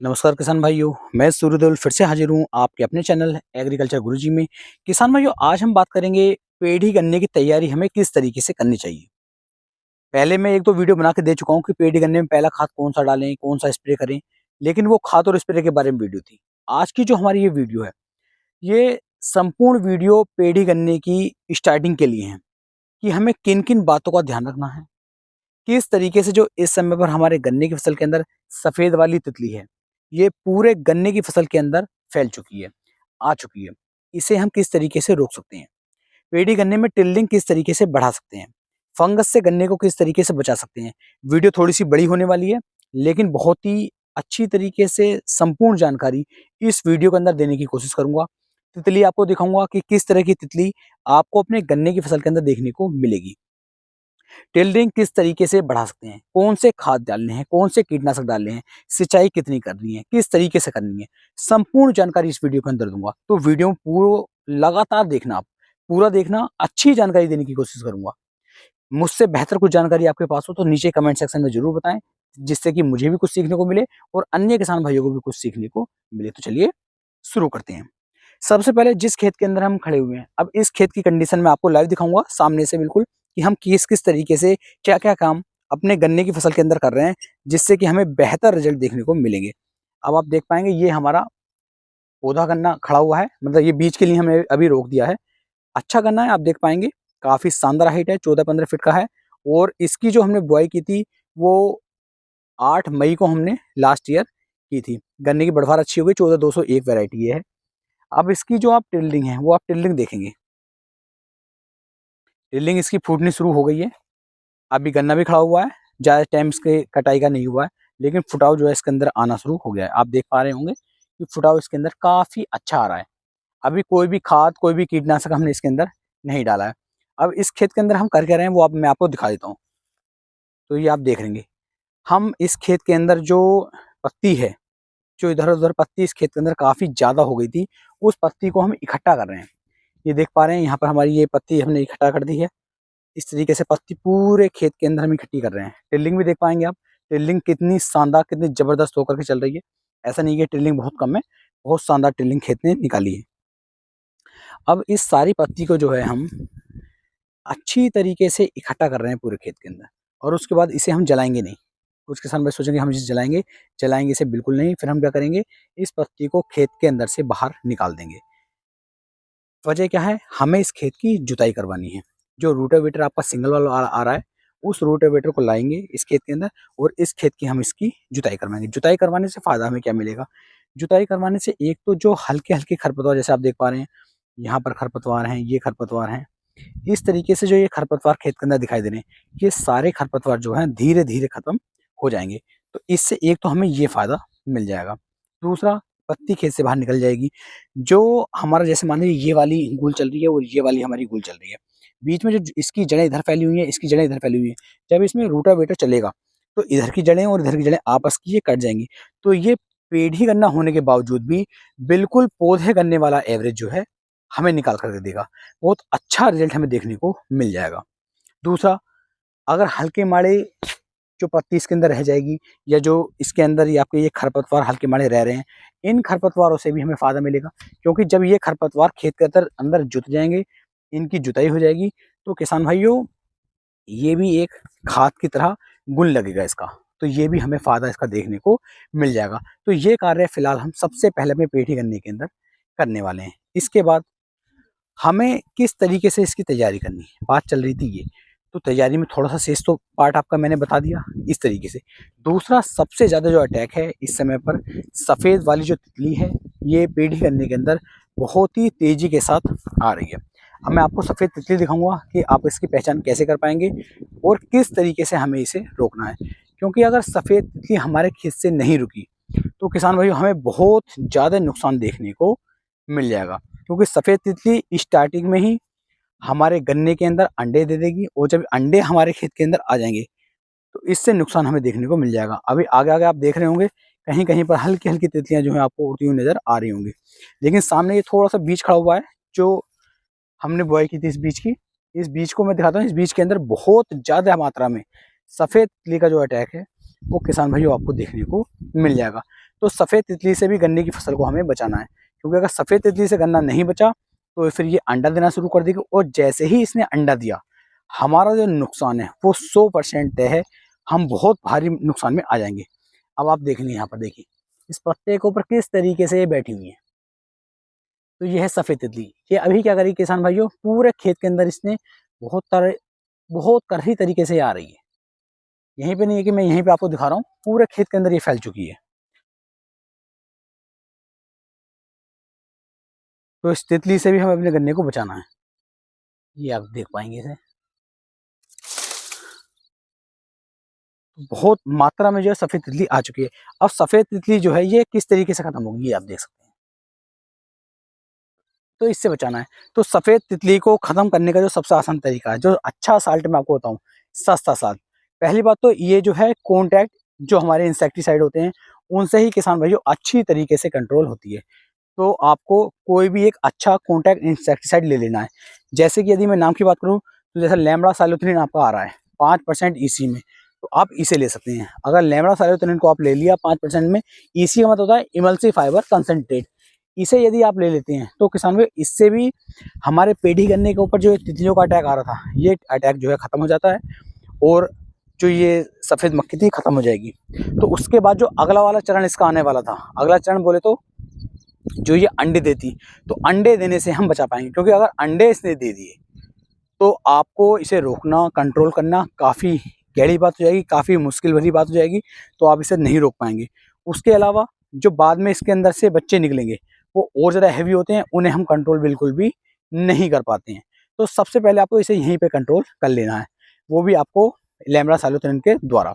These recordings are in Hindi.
नमस्कार किसान भाइयों, मैं सूर्यदेव फिर से हाजिर हूँ आपके अपने चैनल एग्रीकल्चर गुरुजी में। किसान भाइयों, आज हम बात करेंगे पेड़ी गन्ने की तैयारी हमें किस तरीके से करनी चाहिए। पहले मैं एक दो वीडियो बना के दे चुका हूँ कि पेड़ी गन्ने में पहला खाद कौन सा डालें, कौन सा स्प्रे करें, लेकिन वो खाद और स्प्रे के बारे में वीडियो थी। आज की जो हमारी ये वीडियो है, ये संपूर्ण वीडियो पेड़ी गन्ने की स्टार्टिंग के लिए है कि हमें किन किन बातों का ध्यान रखना है, किस तरीके से जो इस समय पर हमारे गन्ने की फसल के अंदर सफेद वाली तितली है, ये पूरे गन्ने की फसल के अंदर फैल चुकी है, आ चुकी है। इसे हम किस तरीके से रोक सकते हैं? पेड़ी गन्ने में टिल्डिंग किस तरीके से बढ़ा सकते हैं? फंगस से गन्ने को किस तरीके से बचा सकते हैं? वीडियो थोड़ी-सी बड़ी होने वाली है, लेकिन बहुत ही अच्छी तरीके से संपूर्ण जानकारी इस वीडियो के अंदर देने की कोशिश करूँगा। तितली आपको दिखाऊँगा कि किस तरह की तितली आपको अपने गन्ने की फसल के अंदर देखने को मिलेगी। टिल्डिंग किस तरीके से बढ़ा सकते हैं, कौन से खाद डालने हैं, कौन से कीटनाशक डालने हैं, सिंचाई कितनी करनी है, किस तरीके से करनी है, संपूर्ण जानकारी इस वीडियो के अंदर दूंगा। तो वीडियो पूरा लगातार देखना, आप पूरा देखना, अच्छी जानकारी देने की कोशिश करूंगा। मुझसे बेहतर कुछ जानकारी आपके पास हो तो नीचे कमेंट सेक्शन में जरूर बताएं, जिससे कि मुझे भी कुछ सीखने को मिले और अन्य किसान भाइयों को भी कुछ सीखने को मिले। तो चलिए शुरू करते हैं। सबसे पहले जिस खेत के अंदर हम खड़े हुए हैं, अब इस खेत की कंडीशन में आपको लाइव दिखाऊंगा सामने से बिल्कुल, कि हम किस-किस तरीके से क्या-क्या काम अपने गन्ने की फसल के अंदर कर रहे हैं, जिससे कि हमें बेहतर रिजल्ट देखने को मिलेंगे। अब आप देख पाएँगे ये हमारा पौधा गन्ना खड़ा हुआ है, मतलब ये बीज के लिए हमने अभी रोक दिया है। अच्छा गन्ना है, आप देख पाएँगे काफ़ी शानदार हाइट है, 14-15 फीट का है और इसकी जो हमने बुआई की थी वो 8 मई को हमने लास्ट ईयर की थी। गन्ने की बढ़वार अच्छी हो गई, 14201 वैरायटी ये है। अब इसकी जो आप टिल्डिंग है, वो आप टिल्डिंग देखेंगे। टिल्डिंग इसकी फूटनी शुरू हो गई है। अभी गन्ना भी खड़ा हुआ है, ज़्यादा टाइम इसके कटाई का नहीं हुआ है, लेकिन फुटाव जो है इसके अंदर आना शुरू हो गया है। आप देख पा रहे होंगे कि फुटाव इसके अंदर काफ़ी अच्छा आ रहा है। अभी कोई भी खाद, कोई भी कीटनाशक हमने इसके अंदर नहीं डाला है। अब इस खेत के अंदर हम कर क्या रहे हैं, वो अब मैं आपको दिखा देता हूँ। तो ये आप देख लेंगे। हम इस खेत के अंदर जो पत्ती है, जो इधर-उधर पत्ती इस खेत के अंदर काफ़ी ज़्यादा हो गई थी, उस पत्ती को हम इकट्ठा कर रहे हैं। ये देख पा रहे हैं यहाँ पर हमारी ये पत्ती हमने इकट्ठा कर दी है। इस तरीके से पत्ती पूरे खेत के अंदर हम इकट्ठी कर रहे हैं। टिल्डिंग भी देख पाएँगे आप, टिल्डिंग कितनी शानदार, कितनी ज़बरदस्त होकर के चल रही है। ऐसा नहीं है कि टिल्डिंग बहुत कम है, बहुत शानदार टिल्डिंग खेत ने निकाली है। अब इस सारी पत्ती को जो है हम अच्छी तरीके से इकट्ठा कर रहे हैं पूरे खेत के अंदर और उसके बाद इसे हम जलाएँगे नहीं। कुछ किसान भाई सोचेंगे हम इसे जलाएँगे, जलाएँगे इसे बिल्कुल नहीं। फिर हम क्या करेंगे, इस पत्ती को खेत के अंदर से बाहर निकाल देंगे। वजह क्या है, हमें इस खेत की जुताई करवानी है। जो रोटावेटर आपका सिंगल वाला आ रहा है, उस रोटावेटर को लाएँगे इस खेत के अंदर और इस खेत की हम इसकी जुताई करवाएँगे। जुताई करवाने से फ़ायदा हमें क्या मिलेगा? जुताई करवाने से एक तो जो हल्के-हल्के खरपतवार, जैसे आप देख पा रहे हैं, यहाँ पर खरपतवार हैं, ये खरपतवार हैं। इस तरीके से जो ये खरपतवार खेत के अंदर दिखाई दे रहे हैं, ये सारे खरपतवार जो हैं धीरे-धीरे खत्म हो जाएँगे। तो इससे एक तो हमें ये फ़ायदा मिल जाएगा। दूसरा, पत्ती खेत से बाहर निकल जाएगी। जो हमारा, जैसे मान लीजिए ये वाली गुल चल रही है और ये वाली हमारी गुल चल रही है। बीच में जो इसकी जड़ें इधर फैली हुई हैं, इसकी जड़ें इधर फैली हुई हैं। जब इसमें रोटावेटर चलेगा, तो इधर की जड़ें और इधर की जड़ें आपस की ये कट जाएँगी। तो ये पेड़ ही गन्ना होने के बावजूद भी बिल्कुल पौधे गन्ने वाला एवरेज जो है, हमें निकाल कर के देगा। बहुत अच्छा रिज़ल्ट हमें देखने को मिल जाएगा। दूसरा, अगर हल्के माड़े जो पत्ती इसके अंदर रह जाएगी, या जो इसके अंदर ये आपके ये खरपतवार हल्के माड़े रह रहे हैं, इन खरपतवारों से भी हमें फ़ायदा मिलेगा, क्योंकि जब ये खरपतवार खेत के अंदर अंदर जुत जाएँगे, इनकी जुताई हो जाएगी, तो किसान भाइयों, ये भी एक खाद की तरह गुण लगेगा इसका। तो ये भी हमें फ़ायदा इसका देखने को मिल जाएगा। तो ये कार्य फ़िलहाल हम सबसे पहले अपने पेठी गन्ने के अंदर करने वाले हैं। इसके बाद हमें किस तरीके से इसकी तैयारी करनी है, बात चल रही थी ये। तो तैयारी में थोड़ा-सा शेष तो पार्ट आपका मैंने बता दिया इस तरीके से। दूसरा, सबसे ज़्यादा जो अटैक है इस समय पर, सफ़ेद वाली जो तितली है, ये पेड़ी गन्ने के अंदर बहुत ही तेज़ी के साथ आ रही है। अब मैं आपको सफ़ेद तितली दिखाऊँगा कि आप इसकी पहचान कैसे कर पाएँगे और किस तरीके से हमें इसे रोकना है। क्योंकि अगर सफ़ेद तितली हमारे खेत से नहीं रुकी, तो किसान भाइयों, हमें बहुत ज़्यादा नुकसान देखने को मिल जाएगा। क्योंकि सफ़ेद तितली स्टार्टिंग में ही हमारे गन्ने के अंदर अंडे दे देगी और जब अंडे हमारे खेत के अंदर आ जाएँगे, तो इससे नुकसान हमें देखने को मिल जाएगा। अभी आगे-आगे आप देख रहे होंगे, कहीं-कहीं पर हल्की-हल्की तितलियाँ जो हैं आपको उड़ती हुई नज़र आ रही होंगी। लेकिन सामने ये थोड़ा-सा बीज खड़ा हुआ है, जो हमने बुआई की थी इस बीज की। इस बीज को मैं दिखाता हूँ, इस बीज के अंदर बहुत ज़्यादा मात्रा में सफ़ेद तितली का जो अटैक है, वो किसान भाइयों आपको देखने को मिल जाएगा। तो सफ़ेद तितली से भी गन्ने की फसल को हमें बचाना है, क्योंकि अगर सफ़ेद तितली से गन्ना नहीं बचा तो फिर ये अंडा देना शुरू कर देगी, और जैसे ही इसने अंडा दिया हमारा जो नुकसान है वो 100% तय है, हम बहुत भारी नुकसान में आ जाएंगे। अब आप देख लें, यहाँ पर देखिए इस पत्ते के ऊपर किस तरीके से ये बैठी हुई है। तो ये है सफ़ेद तितली। ये अभी क्या करी किसान भाइयों, पूरे खेत के अंदर इसने बहुत करही तरीके से आ रही है। यहीं पे नहीं है कि मैं यहीं पे आपको दिखा रहा हूँ, पूरे खेत के अंदर ये फैल चुकी है। तो इस तितली से भी हमें अपने गन्ने को बचाना है। ये आप देख पाएंगे इसे, बहुत मात्रा में जो है सफ़ेद तितली आ चुकी है। अब सफ़ेद तितली जो है ये किस तरीके से खत्म होगी, ये आप देख सकते हैं। तो इससे बचाना है, तो सफ़ेद तितली को ख़त्म करने का जो सबसे आसान तरीका है, जो अच्छा साल्ट मैं आपको बताऊँ, सस्ता साल्ट। पहली बात तो ये जो है कॉन्टैक्ट, जो हमारे इंसेक्टिसाइड होते हैं उनसे ही किसान भाइयों अच्छी तरीके से कंट्रोल होती है। तो आपको कोई भी एक अच्छा कॉन्टैक्ट इंसेक्टिसाइड ले लेना है। जैसे कि यदि मैं नाम की बात करूँ तो जैसे लैम्बडा साइलोथ्रिन आपका आ रहा है 5% ईसी में, तो आप इसे ले सकते हैं। अगर लैम्बडा साइलोथ्रिन को आप ले लिया 5% में, ईसी का मतलब होता है इमल्सी फाइबर कंसंट्रेट, इसे यदि आप ले लेते हैं तो किसान भाई इससे भी हमारे पेड़ी गन्ने के ऊपर जो तितलियों का अटैक आ रहा था, ये अटैक जो है ख़त्म हो जाता है, और जो ये सफ़ेद मक्खी थी ख़त्म हो जाएगी। तो उसके बाद जो अगला वाला चरण इसका आने वाला था, अगला चरण बोले तो जो ये अंडे देती, तो अंडे देने से हम बचा पाएंगे, क्योंकि अगर अंडे इसने दे दिए तो आपको इसे रोकना, कंट्रोल करना काफ़ी गहरी बात हो जाएगी, काफ़ी मुश्किल भरी बात हो जाएगी, तो आप इसे नहीं रोक पाएंगे। उसके अलावा जो बाद में इसके अंदर से बच्चे निकलेंगे वो और ज़्यादा हैवी होते हैं, उन्हें हम कंट्रोल बिल्कुल भी नहीं कर पाते हैं। तो सबसे पहले आपको इसे यहीं पे कंट्रोल कर लेना है, वो भी आपको लैम्बडा साइलोथ्रिन के द्वारा।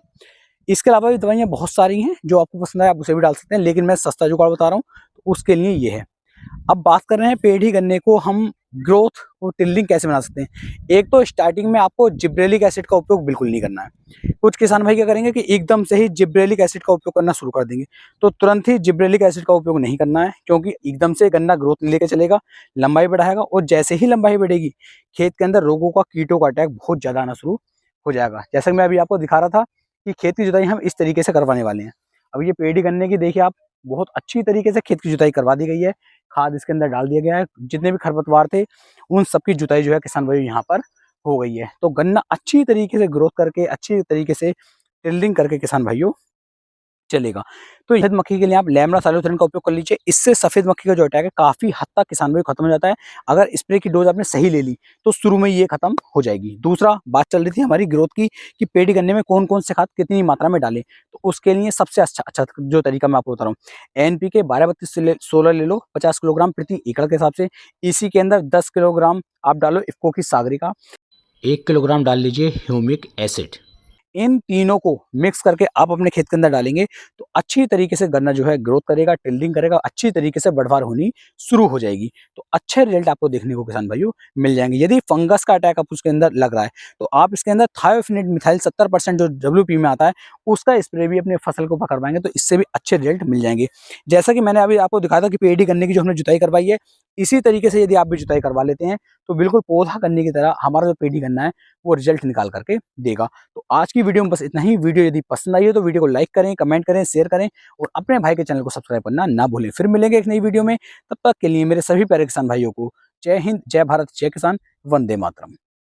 इसके अलावा भी दवाइयाँ बहुत सारी हैं, जो आपको पसंद आए आप उसे भी डाल सकते हैं, लेकिन मैं सस्ता जुगाड़ बता रहा हूँ, तो उसके लिए ये है। अब बात कर रहे हैं पेड़ी गन्ने को हम ग्रोथ और टिल्डिंग कैसे बना सकते हैं। एक तो स्टार्टिंग में आपको जिब्रेलिक एसिड का उपयोग बिल्कुल नहीं करना है। कुछ किसान भाई क्या करेंगे कि एकदम से ही जिब्रेलिक एसिड का उपयोग करना शुरू कर देंगे, तो तुरंत ही जिब्रेलिक एसिड का उपयोग नहीं करना है, क्योंकि एकदम से गन्ना ग्रोथ लेके चलेगा, लंबाई बढ़ाएगा, और जैसे ही लंबाई बढ़ेगी खेत के अंदर रोगों का, कीटों का अटैक बहुत ज़्यादा आना शुरू हो जाएगा। जैसा कि मैं अभी आपको दिखा रहा था कि खेत की जुताई हम इस तरीके से करवाने वाले हैं। अब ये पेड़ी गन्ने की देखिए आप, बहुत अच्छी तरीके से खेत की जुताई करवा दी गई है, खाद इसके अंदर डाल दिया गया है, जितने भी खरपतवार थे उन सबकी जुताई जो है किसान भाई यहाँ पर हो गई है। तो गन्ना अच्छी तरीके से ग्रोथ करके, अच्छी तरीके से टिल्डिंग करके किसान भाइयों चलेगा। तो सफेद मक्खी के लिए आप लैम्बडा साइलोथ्रिन का उपयोग कर लीजिए, इससे सफेद मक्खी का जो अटैक है काफी हद तक किसान भाई खत्म हो जाता है। अगर स्प्रे की डोज आपने सही ले ली तो शुरू में ये खत्म हो जाएगी। दूसरा बात चल रही थी हमारी ग्रोथ की, कि पेड़ी गन्ने में कौन कौन से खाद कितनी मात्रा में डालें, तो उसके लिए सबसे अच्छा जो तरीका मैं आपको बता रहा हूँ, NPK 12-32-16 ले लो 50 किलोग्राम प्रति एकड़ के हिसाब से। इसी के अंदर 10 किलोग्राम आप डालो इफ्को की सागरिका, 1 किलोग्राम डाल लीजिए ह्यूमिक एसिड। इन तीनों को मिक्स करके आप अपने खेत के अंदर डालेंगे तो अच्छी तरीके से गन्ना जो है ग्रोथ करेगा, टिल्डिंग करेगा, अच्छी तरीके से बढ़वार होनी शुरू हो जाएगी। तो अच्छे रिजल्ट आपको देखने को किसान भाइयों मिल जाएंगे। यदि फंगस का अटैक आप उसके अंदर लग रहा है तो आप इसके अंदर थायोफिनेट मिथाइल 70% जो WP में आता है उसका स्प्रे भी अपने फसल को पकड़वाएंगे, तो इससे भी अच्छे रिजल्ट मिल जाएंगे। जैसा कि मैंने अभी आपको दिखाया था कि पेड़ी गन्ने की जो हमने जुताई करवाई है, इसी तरीके से यदि आप भी जुताई करवा लेते हैं तो बिल्कुल पौधा गन्ने की तरह हमारा जो पेड़ी गन्ना है वो रिजल्ट निकाल करके देगा। तो आज की वीडियो में बस इतना ही। वीडियो यदि पसंद आई हो तो वीडियो को लाइक करें, कमेंट करें, शेयर करें, और अपने भाई के चैनल को सब्सक्राइब करना ना भूलें। फिर मिलेंगे एक नई वीडियो में, तब तक के लिए मेरे सभी प्यारे किसान भाइयों को जय हिंद, जय भारत, जय किसान, वंदे मातरम।